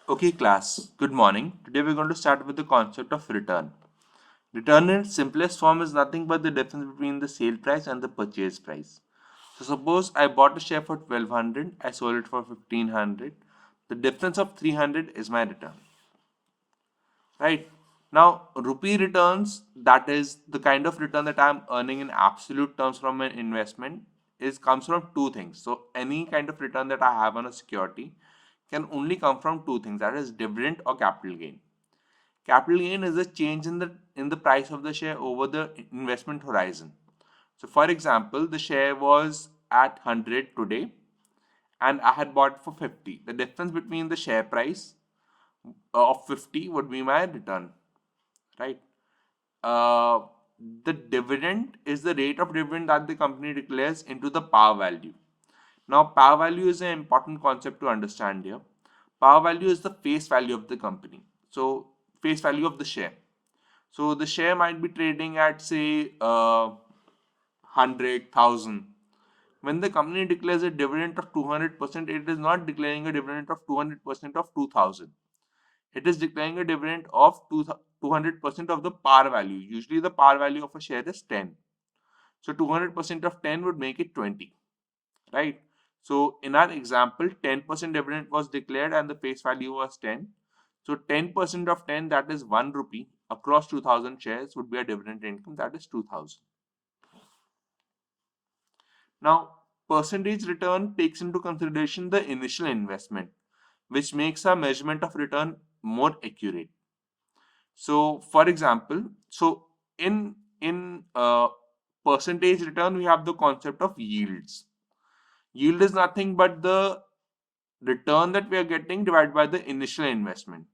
Okay, class, good morning. Today we're going to start with the concept of return. Return in its simplest form is nothing but the difference between the sale price and the purchase price. So suppose I bought a share for 1200, I sold it for 1500. The difference of 300 is my return. Right? Now, rupee returns, that is the kind of return that I'm earning in absolute terms from an investment, is comes from two things. So any kind of return that I have on a security can only come from two things, that is dividend or capital gain. Capital gain is a change in the price of the share over the investment horizon. So for example, the share was at 100 today and I had bought for 50. The difference between the share price of 50 would be my return, right? Uh, the dividend is the rate of dividend that the company declares into the par value. Now, par value is an important concept to understand here. Par value is the face value of the company. So, face value of the share. So, the share might be trading at say 100,000. When the company declares a dividend of 200%, it is not declaring a dividend of 200% of 2000. It is declaring a dividend of 200% of the par value. Usually the par value of a share is 10. So 200% of 10 would make it 20, right? So in our example, 10% dividend was declared and the face value was 10. So 10% of 10, that is 1 rupee across 2000 shares would be a dividend income, that is 2000. Now, percentage return takes into consideration the initial investment, which makes our measurement of return more accurate. So, for example, so in percentage return, we have the concept of yields. Yield is nothing but the return that we are getting divided by the initial investment.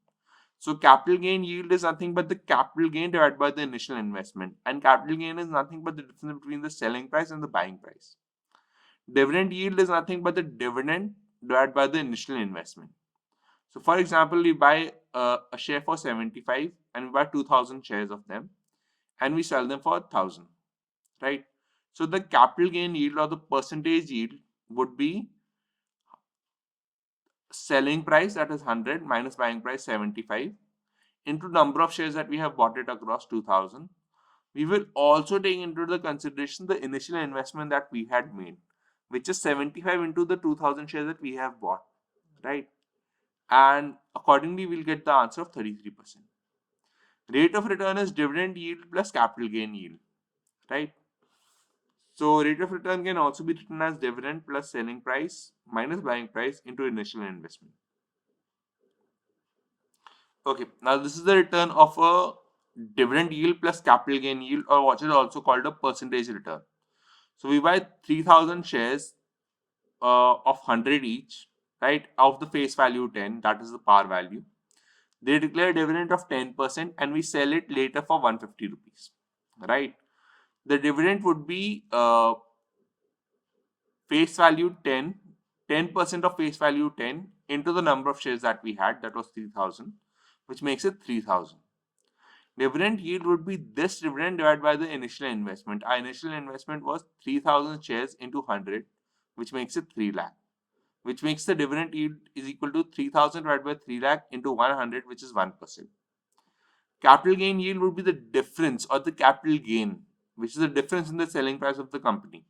So, capital gain yield is nothing but the capital gain divided by the initial investment, and capital gain is nothing but the difference between the selling price and the buying price. Dividend yield is nothing but the dividend divided by the initial investment. So, for example, we buy a share for 75 and we buy 2000 shares of them and we sell them for 1000, right? So, the capital gain yield or the percentage yield would be selling price, that is 100, minus buying price 75, into number of shares that we have bought it across 2000. We will also take into the consideration the initial investment that we had made, which is 75 into the 2000 shares that we have bought, right? And accordingly, we'll get the answer of 33%. Rate of return is dividend yield plus capital gain yield, right? So rate of return can also be written as dividend plus selling price minus buying price into initial investment. Okay, now this is the return of a dividend yield plus capital gain yield, or what is also called a percentage return. So we buy 3000 shares of 100 each, right? Of the face value 10, that is the par value. They declare a dividend of 10% and we sell it later for 150 rupees, right? The dividend would be face value 10, 10% of face value 10 into the number of shares that we had, that was 3000, which makes it 3000. Dividend yield would be this dividend divided by the initial investment. Our initial investment was 3000 shares into 100, which makes it 3 lakh, which makes the dividend yield is equal to 3000 divided by 3 lakh into 100, which is 1%. Capital gain yield would be the difference or the capital gain, which is the difference in the selling price of the company.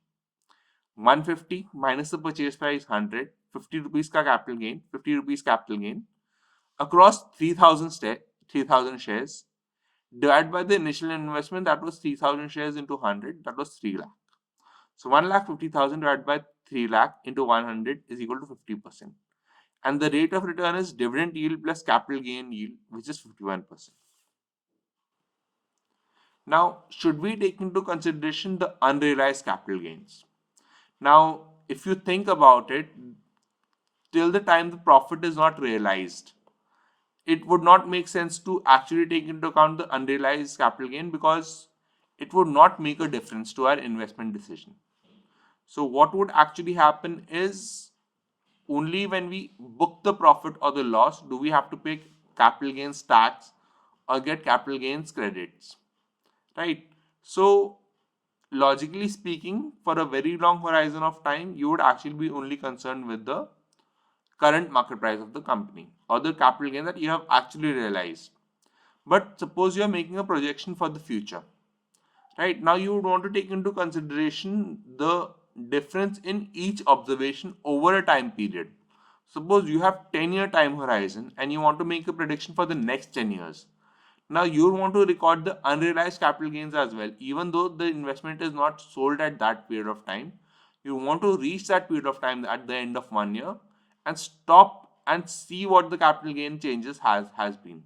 150 minus the purchase price 100, 50 rupees ka capital gain, 50 rupees capital gain across 3000 shares divided by the initial investment, that was 3000 shares into 100, that was 3 lakh. So 1,50,000 divided by 3 lakh into 100 is equal to 50%. And the rate of return is dividend yield plus capital gain yield, which is 51%. Now, should we take into consideration the unrealized capital gains? Now, if you think about it, till the time the profit is not realized, it would not make sense to actually take into account the unrealized capital gain because it would not make a difference to our investment decision. So, what would actually happen is only when we book the profit or the loss do we have to pay capital gains tax or get capital gains credits, right? So, logically speaking, for a very long horizon of time, you would actually be only concerned with the current market price of the company or the capital gain that you have actually realized. But suppose you are making a projection for the future. Right now, you would want to take into consideration the difference in each observation over a time period. Suppose you have 10-year time horizon and you want to make a prediction for the next 10 years. Now you want to record the unrealized capital gains as well, even though the investment is not sold at that period of time. You want to reach that period of time at the end of 1 year and stop and see what the capital gain changes has been,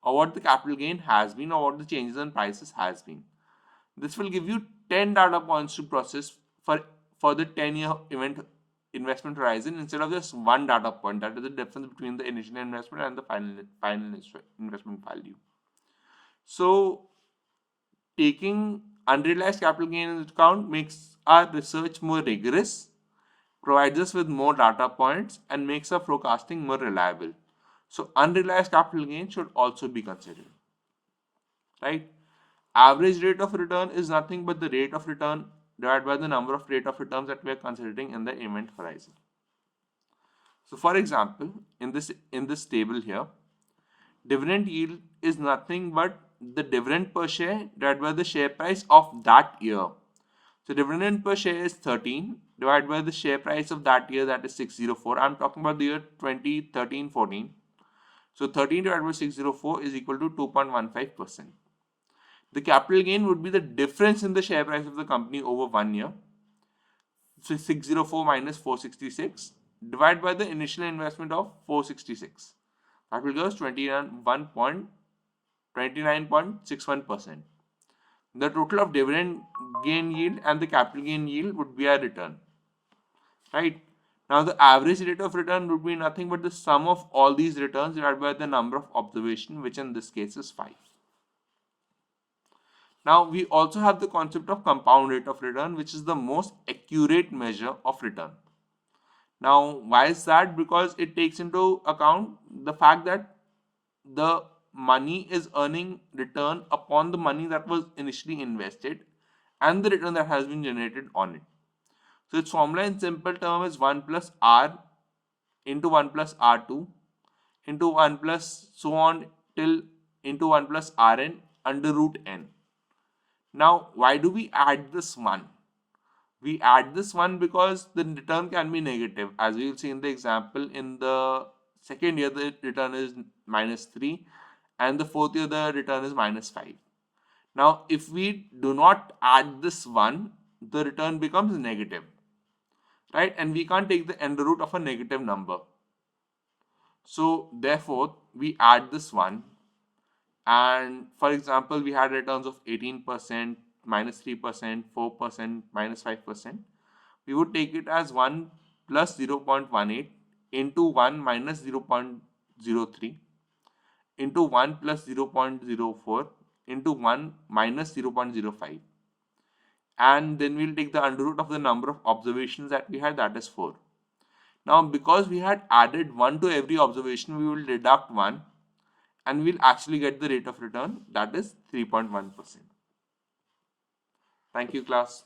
or what the capital gain has been, or what the changes in prices has been. This will give you 10 data points to process for the 10-year investment horizon instead of just one data point. That is the difference between the initial investment and the final investment value. So taking unrealized capital gain into account makes our research more rigorous, provides us with more data points, and makes our forecasting more reliable. So unrealized capital gain should also be considered. Right? Average rate of return is nothing but the rate of return divided by the number of rate of returns that we are considering in the event horizon. So for example, in this table here, dividend yield is nothing but the dividend per share divided by the share price of that year. So dividend per share is 13 divided by the share price of that year, that is 604. I'm talking about the year 2013-14. So 13 divided by 604 is equal to 2.15%. The capital gain would be the difference in the share price of the company over 1 year. So 604 minus 466 divided by the initial investment of 466. That will give us 29.61%. The total of dividend gain yield and the capital gain yield would be our return. Right? Now the average rate of return would be nothing but the sum of all these returns divided by the number of observation, which in this case is 5. Now we also have the concept of compound rate of return, which is the most accurate measure of return. Now why is that? Because it takes into account the fact that the money is earning return upon the money that was initially invested and the return that has been generated on it. So its formula in simple term is 1 plus R into 1 plus R2 into 1 plus so on till into 1 plus Rn under root n. Now why do we add this 1? We add this 1 because the return can be negative. As we will see in the example, in the second year the return is minus 3 and the fourth year the return is minus 5. Now if we do not add this 1, the return becomes negative, right? And we can't take the under root of a negative number. So therefore we add this 1, and for example we had returns of 18%, minus 3%, 4%, minus 5%. We would take it as 1 plus 0.18 into 1 minus 0.03 into 1 plus 0.04 into 1 minus 0.05, and then we'll take the under root of the number of observations that we had, that is 4. Now because we had added 1 to every observation, we will deduct 1 and we'll actually get the rate of return, that is 3.1%. Thank you, class.